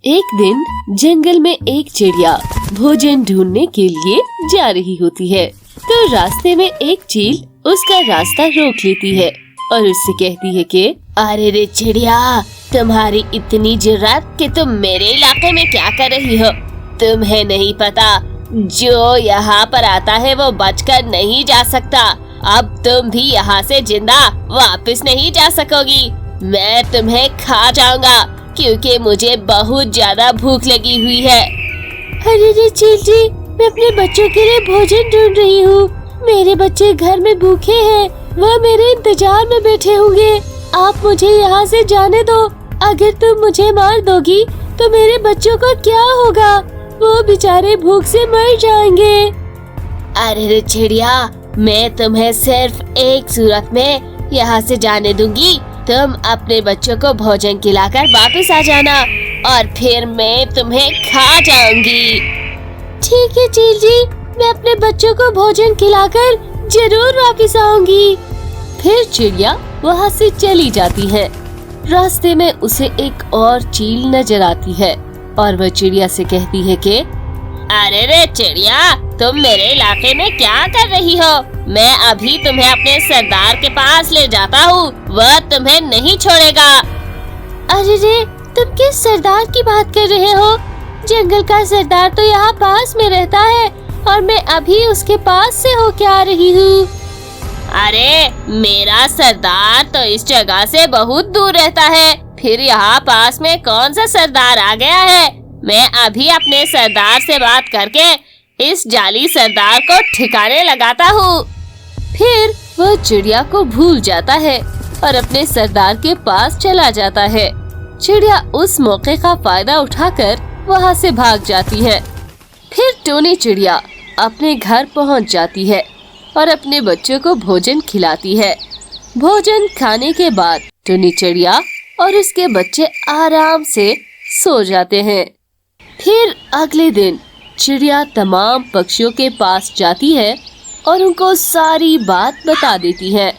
एक दिन जंगल में एक चिड़िया भोजन ढूंढने के लिए जा रही होती है। तो रास्ते में एक चील उसका रास्ता रोक लेती है और उससे कहती है कि अरे रे चिड़िया, तुम्हारी इतनी जुर्रत कि तुम मेरे इलाके में क्या कर रही हो? तुम्हें नहीं पता जो यहाँ पर आता है वो बचकर नहीं जा सकता। अब तुम भी यहाँ से जिंदा वापस नहीं जा सकोगी। मैं तुम्हें खा जाऊंगा क्योंकि मुझे बहुत ज्यादा भूख लगी हुई है। अरे रे चील जी, मैं अपने बच्चों के लिए भोजन ढूंढ रही हूँ। मेरे बच्चे घर में भूखे हैं, वह मेरे इंतजार में बैठे होंगे। आप मुझे यहाँ से जाने दो। अगर तुम मुझे मार दोगी तो मेरे बच्चों का क्या होगा? वो बेचारे भूख से मर जाएंगे। अरे रे चिड़िया, मैं तुम्हें सिर्फ एक सूरत में यहाँ से जाने दूंगी। तुम अपने बच्चों को भोजन खिलाकर वापस आ जाना और फिर मैं तुम्हें खा जाऊंगी। ठीक है चील जी, मैं अपने बच्चों को भोजन खिलाकर जरूर वापस आऊंगी। फिर चिड़िया वहाँ से चली जाती है। रास्ते में उसे एक और चील नजर आती है और वह चिड़िया से कहती है कि अरे रे चिड़िया, तुम मेरे इलाके में क्या कर रही हो? मैं अभी तुम्हें अपने सरदार के पास ले जाता हूँ, वह तुम्हें नहीं छोड़ेगा। अरे रे, तुम किस सरदार की बात कर रहे हो? जंगल का सरदार तो यहाँ पास में रहता है और मैं अभी उसके पास से होके आ रही हूँ। अरे मेरा सरदार तो इस जगह से बहुत दूर रहता है, फिर यहाँ पास में कौन सा सरदार आ गया है? मैं अभी अपने सरदार से बात करके इस जाली सरदार को ठिकाने लगाता हूँ। फिर वह चिड़िया को भूल जाता है और अपने सरदार के पास चला जाता है। चिड़िया उस मौके का फायदा उठाकर वहाँ से भाग जाती है। फिर टोनी चिड़िया अपने घर पहुँच जाती है और अपने बच्चों को भोजन खिलाती है। भोजन खाने के बाद टोनी चिड़िया और उसके बच्चे आराम से सो जाते हैं। फिर अगले दिन चिड़िया तमाम पक्षियों के पास जाती है और उनको सारी बात बता देती है।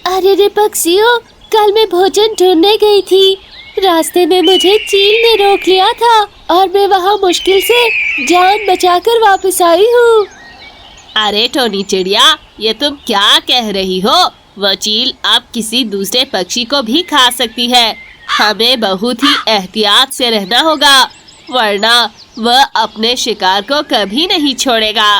अरे रे पक्षियों, कल मैं भोजन ढूंढने गई थी। रास्ते में मुझे चील ने रोक लिया था और मैं वहाँ मुश्किल से जान बचाकर वापस आई हूँ। अरे टोनी चिड़िया, ये तुम क्या कह रही हो? वह चील अब किसी दूसरे पक्षी को भी खा सकती है। हमें बहुत ही एहतियात से रहना होगा, वरना वह अपने शिकार को कभी नहीं छोड़ेगा।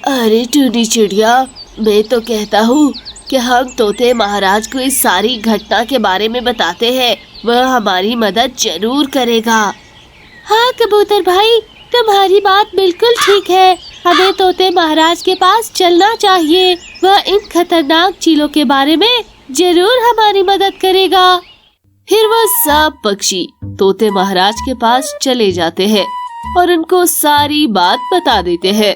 अरे टोनी चिड़िया, मैं तो कहता हूँ कि हम तोते महाराज को इस सारी घटना के बारे में बताते हैं, वह हमारी मदद जरूर करेगा। हाँ कबूतर भाई, तुम्हारी बात बिल्कुल ठीक है। हमें तोते महाराज के पास चलना चाहिए, वह इन खतरनाक चीलों के बारे में जरूर हमारी मदद करेगा। फिर वह सब पक्षी तोते महाराज के पास चले जाते हैं और उनको सारी बात बता देते हैं।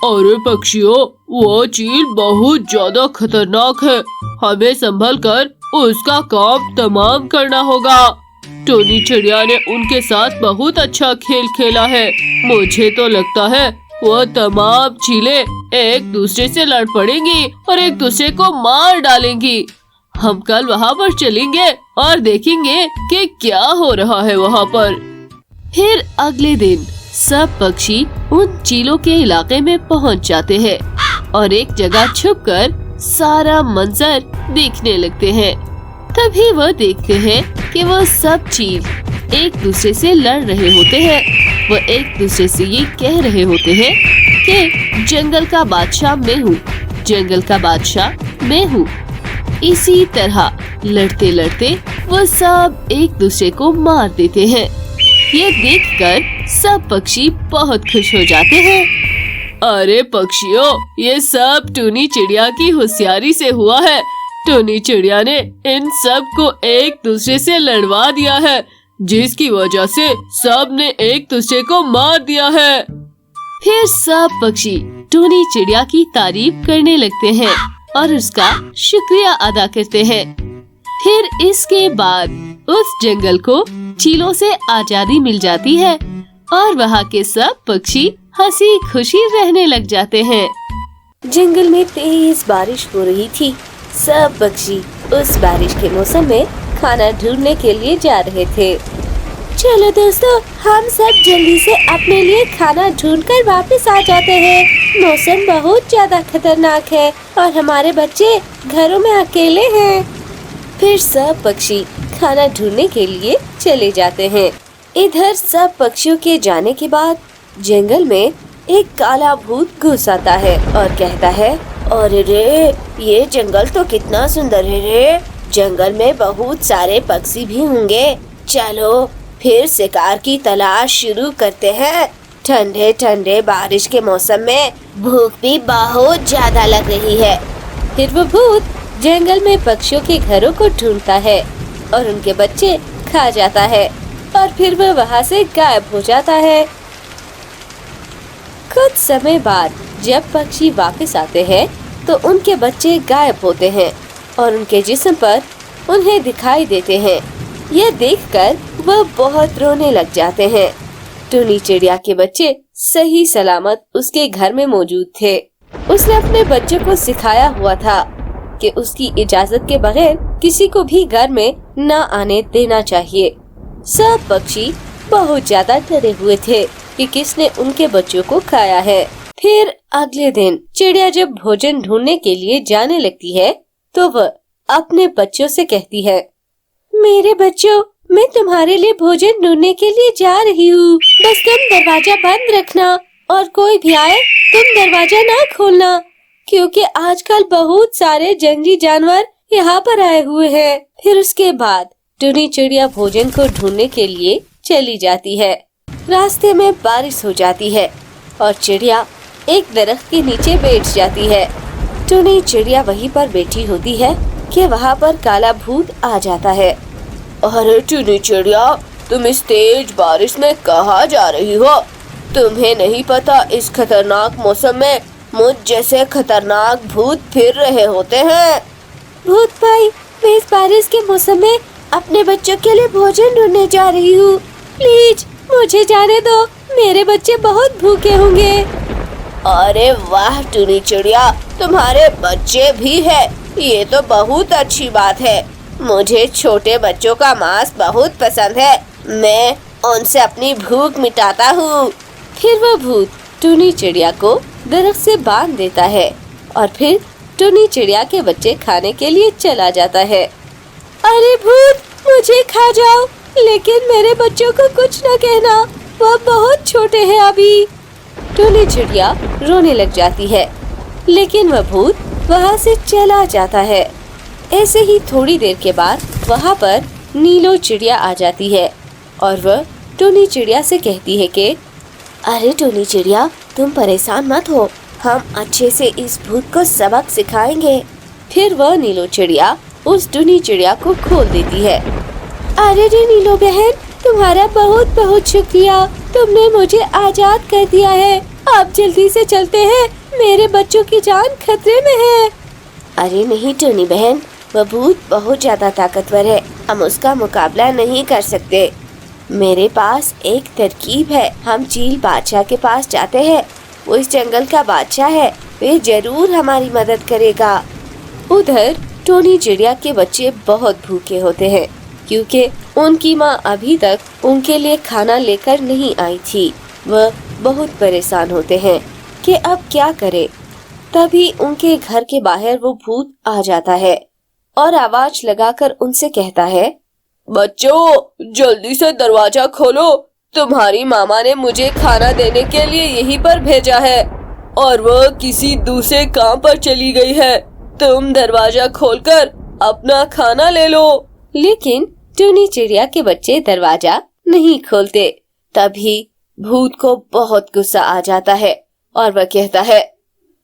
अरे पक्षियों, वो चील बहुत ज्यादा खतरनाक है, हमें संभल कर उसका काम तमाम करना होगा। टोनी चिड़िया ने उनके साथ बहुत अच्छा खेल खेला है। मुझे तो लगता है वो तमाम चीलें एक दूसरे से लड़ पड़ेंगी और एक दूसरे को मार डालेंगी। हम कल वहाँ पर चलेंगे और देखेंगे कि क्या हो रहा है वहाँ पर। फिर अगले दिन सब पक्षी उन चीलों के इलाके में पहुँच जाते हैं और एक जगह छुपकर सारा मंजर देखने लगते हैं। तभी वह देखते हैं कि वह सब चील एक दूसरे से लड़ रहे होते हैं। वह एक दूसरे से ये कह रहे होते हैं कि जंगल का बादशाह मैं हूँ, जंगल का बादशाह मैं हूँ। इसी तरह लड़ते लड़ते वो सब एक दूसरे को मार देते हैं। ये देखकर सब पक्षी बहुत खुश हो जाते हैं। अरे पक्षियों, ये सब टोनी चिड़िया की होशियारी से हुआ है। टोनी चिड़िया ने इन सब को एक दूसरे से लड़वा दिया है, जिसकी वजह से सब ने एक दूसरे को मार दिया है। फिर सब पक्षी टोनी चिड़िया की तारीफ करने लगते हैं और उसका शुक्रिया अदा करते हैं। फिर इसके बाद उस जंगल को चीलों से आजादी मिल जाती है और वहाँ के सब पक्षी हंसी खुशी रहने लग जाते हैं। जंगल में तेज बारिश हो रही थी। सब पक्षी उस बारिश के मौसम में खाना ढूंढने के लिए जा रहे थे। चलो दोस्तों, हम सब जल्दी से अपने लिए खाना ढूंढकर वापस आ जाते हैं। मौसम बहुत ज्यादा खतरनाक है और हमारे बच्चे घरों में अकेले हैं। फिर सब पक्षी खाना ढूंढने के लिए चले जाते हैं। इधर सब पक्षियों के जाने के बाद जंगल में एक काला भूत घुस आता है और कहता है, अरे रे, ये जंगल तो कितना सुंदर है रे। जंगल में बहुत सारे पक्षी भी होंगे। चलो फिर शिकार की तलाश शुरू करते हैं। ठंडे ठंडे बारिश के मौसम में भूख भी बहुत ज्यादा लग रही है। फिर वो भूत जंगल में पक्षियों के घरों को ढूंढता है और उनके बच्चे खा जाता है और फिर वह वहाँ से गायब हो जाता है। कुछ समय बाद जब पक्षी वापस आते हैं तो उनके बच्चे गायब होते हैं और उनके जिस्म पर उन्हें दिखाई देते हैं। यह देखकर वह बहुत रोने लग जाते हैं। टुनी चिड़िया के बच्चे सही सलामत उसके घर में मौजूद थे। उसने अपने बच्चों को सिखाया हुआ था कि उसकी इजाजत के बगैर किसी को भी घर में न आने देना चाहिए। सब पक्षी बहुत ज्यादा डरे हुए थे कि किसने उनके बच्चों को खाया है। फिर अगले दिन चिड़िया जब भोजन ढूंढने के लिए जाने लगती है तो वह अपने बच्चों से कहती है, मेरे बच्चों, मैं तुम्हारे लिए भोजन ढूंढने के लिए जा रही हूँ। बस तुम दरवाजा बंद रखना और कोई भी आए तुम दरवाजा ना खोलना, क्योंकि आजकल बहुत सारे जंगली जानवर यहाँ पर आए हुए हैं। फिर उसके बाद टुनी चिड़िया भोजन को ढूंढने के लिए चली जाती है। रास्ते में बारिश हो जाती है और चिड़िया एक दरख्त के नीचे बैठ जाती है। टुनी चिड़िया वहीं पर बैठी होती है कि वहाँ पर काला भूत आ जाता है। अरे टुनी चिड़िया, तुम इस तेज बारिश में कहाँ जा रही हो? तुम्हें नहीं पता इस खतरनाक मौसम में मुझ जैसे खतरनाक भूत फिर रहे होते हैं। भूत भाई, मैं इस बारिश के मौसम में अपने बच्चों के लिए भोजन ढूंढने जा रही हूँ। प्लीज मुझे जाने दो, मेरे बच्चे बहुत भूखे होंगे। अरे वाह टुनी चिड़िया, तुम्हारे बच्चे भी है, ये तो बहुत अच्छी बात है। मुझे छोटे बच्चों का मांस बहुत पसंद है, मैं उनसे अपनी भूख मिटाता हूँ। फिर वह भूत टुनी चिड़िया को दरख्त से बांध देता है और फिर टुनी चिड़िया के बच्चे खाने के लिए चला जाता है। अरे भूत, मुझे खा जाओ, लेकिन मेरे बच्चों को कुछ न कहना, वह बहुत छोटे हैं अभी। टुनी चिड़िया रोने लग जाती है, लेकिन वह भूत वहाँ से चला जाता है। ऐसे ही थोड़ी देर के बाद वहाँ पर नीलो चिड़िया आ जाती है और वह टुनी चिड़िया से कहती है कि अरे टुनी चिड़िया, तुम परेशान मत हो, हम अच्छे से इस भूत को सबक सिखाएंगे। फिर वह नीलो चिड़िया उस टुनी चिड़िया को खोल देती है। अरे रे नीलो बहन, तुम्हारा बहुत बहुत शुक्रिया, तुमने मुझे आजाद कर दिया है। अब जल्दी से चलते हैं, मेरे बच्चों की जान खतरे में है। अरे नहीं टुनी बहन, वह भूत बहुत ज्यादा ताकतवर है, हम उसका मुकाबला नहीं कर सकते। मेरे पास एक तरकीब है, हम चील बादशाह के पास जाते हैं, वो इस जंगल का बादशाह है, वे जरूर हमारी मदद करेगा। उधर टोनी चिड़िया के बच्चे बहुत भूखे होते हैं क्योंकि उनकी माँ अभी तक उनके लिए खाना लेकर नहीं आई थी। वह बहुत परेशान होते हैं कि अब क्या करें। तभी उनके घर के बाहर वो भूत आ जाता है और आवाज लगाकर उनसे कहता है, बच्चों जल्दी से दरवाजा खोलो, तुम्हारी मामा ने मुझे खाना देने के लिए यहीं पर भेजा है और वह किसी दूसरे काम पर चली गई है। तुम दरवाजा खोलकर अपना खाना ले लो। लेकिन टुनी चिड़िया के बच्चे दरवाजा नहीं खोलते। तभी भूत को बहुत गुस्सा आ जाता है और वह कहता है,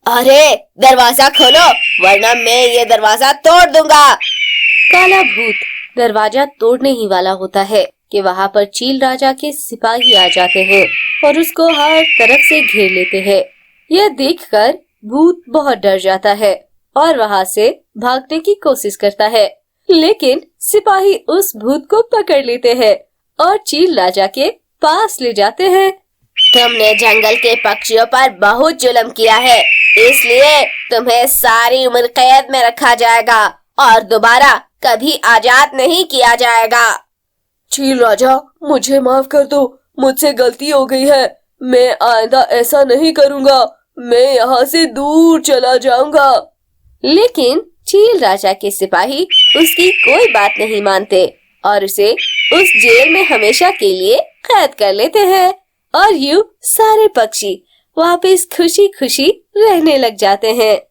अरे दरवाजा खोलो वरना मैं ये दरवाजा तोड़ दूंगा। काला भूत दरवाजा तोड़ने ही वाला होता है कि वहाँ पर चील राजा के सिपाही आ जाते हैं और उसको हर तरफ से घेर लेते हैं। यह देखकर भूत बहुत डर जाता है और वहाँ से भागने की कोशिश करता है, लेकिन सिपाही उस भूत को पकड़ लेते हैं और चील राजा के पास ले जाते हैं। तुमने जंगल के पक्षियों पर बहुत जुल्म किया है, इसलिए तुम्हें सारी उम्र कैद में रखा जाएगा और दोबारा कभी आजाद नहीं किया जाएगा। चील राजा, मुझे माफ कर दो, मुझसे गलती हो गई है। मैं आइंदा ऐसा नहीं करूँगा। मैं यहाँ से दूर चला जाऊंगा। लेकिन चील राजा के सिपाही उसकी कोई बात नहीं मानते और उसे उस जेल में हमेशा के लिए कैद कर लेते हैं और यूं सारे पक्षी वापस खुशी खुशी रहने लग जाते हैं।